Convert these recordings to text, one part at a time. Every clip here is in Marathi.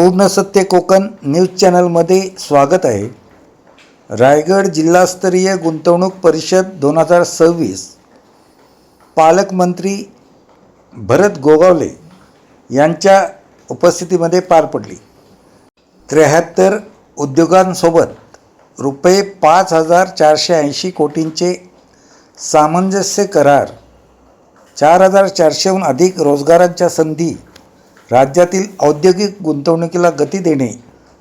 पूर्ण सत्य कोकण न्यूज चॅनलमध्ये स्वागत आहे। रायगड जिल्हास्तरीय गुंतवणूक परिषद 2026 पालकमंत्री भरत गोगावले यांच्या उपस्थितीमध्ये पार पडली। 73 उद्योगांसोबत रुपये 5,480 कोटींचे सामंजस्य करार, 4,400हून अधिक रोजगारांच्या संधी, राज्यातील औद्योगिक गुंतवणुकीला गती देणे,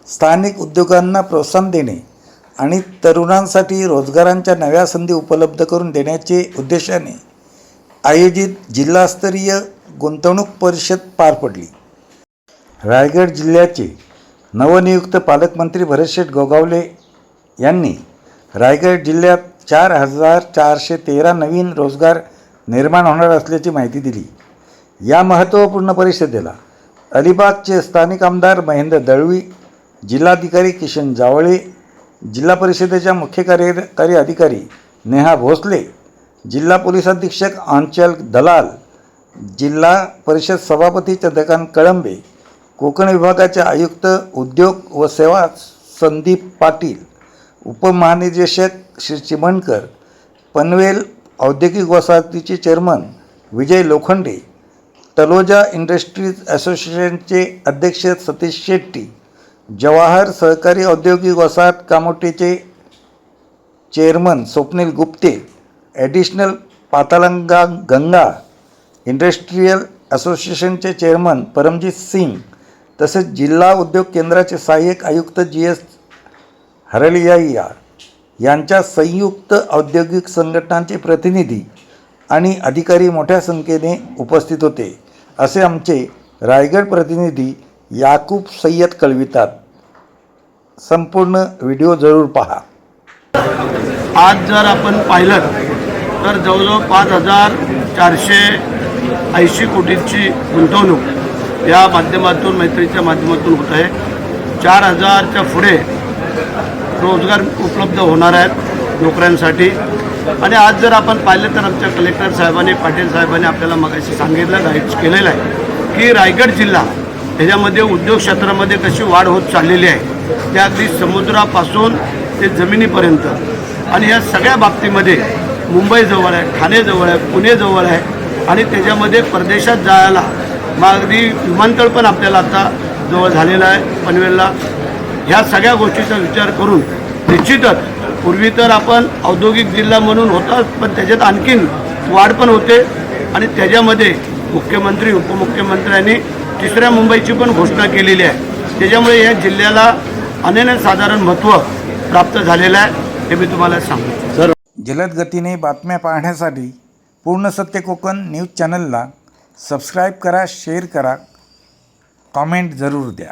स्थानिक उद्योगांना प्रोत्साहन देणे आणि तरुणांसाठी रोजगारांच्या नव्या संधी उपलब्ध करून देण्याचे उद्देशाने आयोजित जिल्हास्तरीय गुंतवणूक परिषद पार पडली। रायगड जिल्ह्याचे नवनियुक्त पालकमंत्री भरत गोगावले यांनी रायगड जिल्ह्यात 4,413 नवीन रोजगार निर्माण होणार असल्याची माहिती दिली। या महत्त्वपूर्ण परिषदेला अलिबागचे स्थानिक आमदार महेंद्र दळवी, जिल्हाधिकारी किशन जावळे, जिल्हा परिषदेच्या मुख्य कार्यकारी अधिकारी नेहा भोसले, जिल्हा पोलीस अधीक्षक आंचल दलाल, जिल्हा परिषद सभापती चंद्रकांत कळंबे, कोकण विभागाचे आयुक्त उद्योग व सेवा संदीप पाटील, उपमहानिर्देशक श्री चिमणकर, पनवेल औद्योगिक वसाहतीचे चेअरमन विजय लोखंडे, तलोजा इंडस्ट्रीज असोसिएशनचे अध्यक्ष सतीश शेट्टी, जवाहर सहकारी औद्योगिक वसाहत कामोटेचे chairman Swapnil Gupte, additional Patalganga Ganga industrial असोसिएशनचे चेअरमन परमजीत सिंग, तसेच जिल्हा उद्योग केंद्राचे सहाय्यक आयुक्त GS हरलिया यांच्या संयुक्त औद्योगिक संघटनांचे प्रतिनिधी आणि अधिकारी मोठ्या संख्येने उपस्थित होते, असे आमचे रायगड प्रतिनिधी याकूब सय्यद कळवितात। संपूर्ण व्हिडिओ जरूर पहा। आज जर आपण पाहिलं तर जवळजवळ 5,480 कोटींची गुंतवणूक या माध्यमातून मैत्रीच्या माध्यमातून होत आहे। 4,000च्या पुढे रोजगार उपलब्ध होणार आहेत नोकऱ्यांसाठी। आणि आज जर आपण पाहिलं तर आमच्या कलेक्टर साहेबांनी, पाटील साहेबांनी आपल्याला मगाशी सांगितलं, गाईड केलेलं आहे की रायगड जिल्हा ह्याच्यामध्ये उद्योग क्षेत्रामध्ये कशी वाढ होत चाललेली आहे, त्या अगदी समुद्रापासून ते जमिनीपर्यंत। आणि या सगळ्या बाबतीमध्ये मुंबई जवळ आहे, ठाणे जवळ आहे, पुणे जवळ आहे आणि त्याच्यामध्ये परदेशात जायला मग अगदी विमानतळ पण आपल्याला आता जवळ झालेलं आहे पनवेलला। ह्या सगळ्या गोष्टीचा विचार करून निश्चितच पूर्वी तर आपण औद्योगिक जिल्हा म्हणून होता, पण त्याच्यात आणखीन वाढ पण होते आणि त्याच्यामध्ये मुख्यमंत्री उपमुख्यमंत्र्यांनी 3ऱ्या मुंबईची पण घोषणा केलेली आहे। त्याच्यामुळे या जिल्ह्याला अनन्यसाधारण महत्त्व प्राप्त झालेलं आहे, हे मी तुम्हाला सांगतो। जलद गतीने बातम्या पाहण्यासाठी पूर्ण सत्य कोकण न्यूज चॅनलला सबस्क्राईब करा, शेअर करा, कॉमेंट जरूर द्या।